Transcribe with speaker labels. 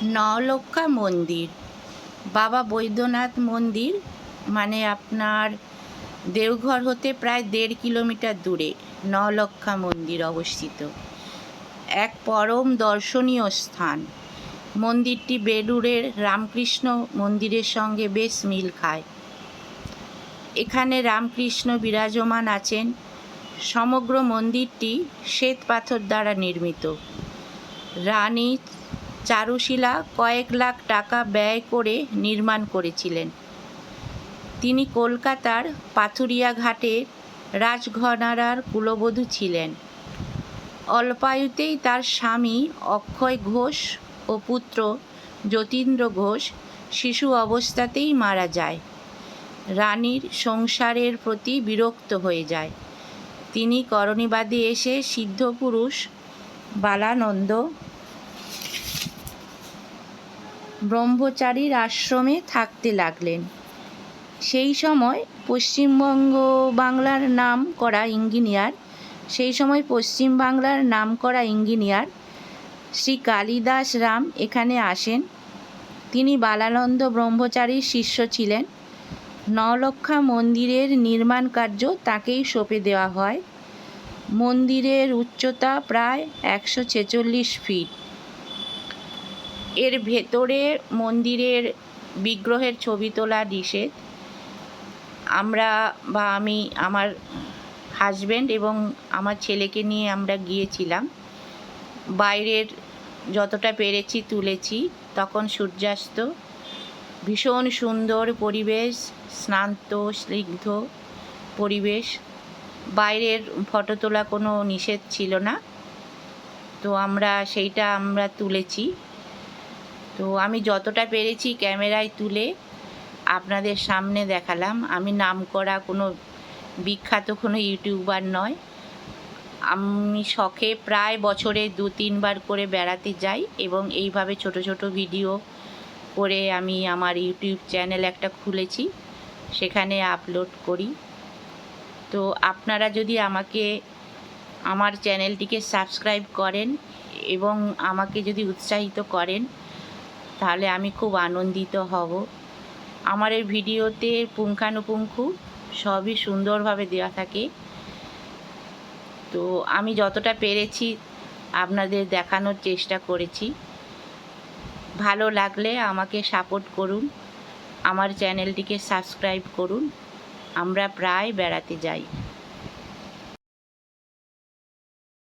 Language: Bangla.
Speaker 1: নওলক্ষ্যা মন্দির, বাবা বৈদ্যনাথ মন্দির, মানে আপনার দেওঘর হতে প্রায় 1.5 কিলোমিটার দূরে নওলক্ষ্যা মন্দির অবস্থিত। এক পরম দর্শনীয় স্থান। মন্দিরটি বেলুড়ের রামকৃষ্ণ মন্দিরের সঙ্গে বেশ মিল খায়। এখানে রামকৃষ্ণ বিরাজমান আছেন। সমগ্র মন্দিরটি শ্বেত পাথর দ্বারা নির্মিত। রানী চারুশীলা কয়েক লাখ টাকা ব্যয় করে নির্মাণ করেছিলেন। তিনি কলকাতার পাথুরিয়া ঘাটের রাজঘরানার কুলবধূ ছিলেন। অল্পায়ুতেই তার স্বামী অক্ষয় ঘোষ ও পুত্র যতীন্দ্র ঘোষ শিশু অবস্থাতেই মারা যায়। রানীর সংসারের প্রতি বিরক্ত হয়ে যায়। তিনি করণীবাদে এসে সিদ্ধপুরুষ বালানন্দ ব্রহ্মচারীর আশ্রমে থাকতে লাগলেন। সেই সময় পশ্চিমবাংলার নাম করা ইঞ্জিনিয়ার শ্রী কালিদাস রাম এখানে আসেন। তিনি বালানন্দ ব্রহ্মচারীর শিষ্য ছিলেন। নওলক্ষ্যা মন্দিরের নির্মাণ কার্য তাকেই সঁপে দেওয়া হয়। মন্দিরের উচ্চতা প্রায় 146 ফিট। এর ভেতরে মন্দিরের বিগ্রহের ছবি তোলা নিষেধ। আমি আমার হাজব্যান্ড এবং আমার ছেলেকে নিয়ে আমরা গিয়েছিলাম। বাইরের যতটা পেরেছি তুলেছি। তখন সূর্যাস্ত, ভীষণ সুন্দর পরিবেশ, শান্ত স্নিগ্ধ পরিবেশ। বাইরের ফটো তোলা কোনো নিষেধ ছিল না, তো সেইটা আমরা তুলেছি। তো আমি যতটা পেরেছি ক্যামেরায় তুলে আপনাদের সামনে দেখালাম। আমি নামকরা কোনো বিখ্যাত কোনো ইউটিউবার নয়। আমি শখে প্রায় বছরে 2-3 বার করে বেড়াতে যাই এবং এইভাবে ছোট ছোট ভিডিও করে আমি আমার ইউটিউব চ্যানেল একটা খুলেছি, সেখানে আপলোড করি। তো আপনারা যদি আমার চ্যানেলটিকে সাবস্ক্রাইব করেন এবং আমাকে যদি উৎসাহিত করেন, তাহলে আমি খুব আনন্দিত হব। আমার এই ভিডিওতে পুঙ্খানুপুঙ্খ সবই সুন্দরভাবে দেওয়া থাকে। তো আমি যতটা পেরেছি আপনাদের দেখানোর চেষ্টা করেছি। ভালো লাগলে আমাকে সাপোর্ট করুন, আমার চ্যানেলটিকে সাবস্ক্রাইব করুন। আমরা প্রায় বেড়াতে যাই।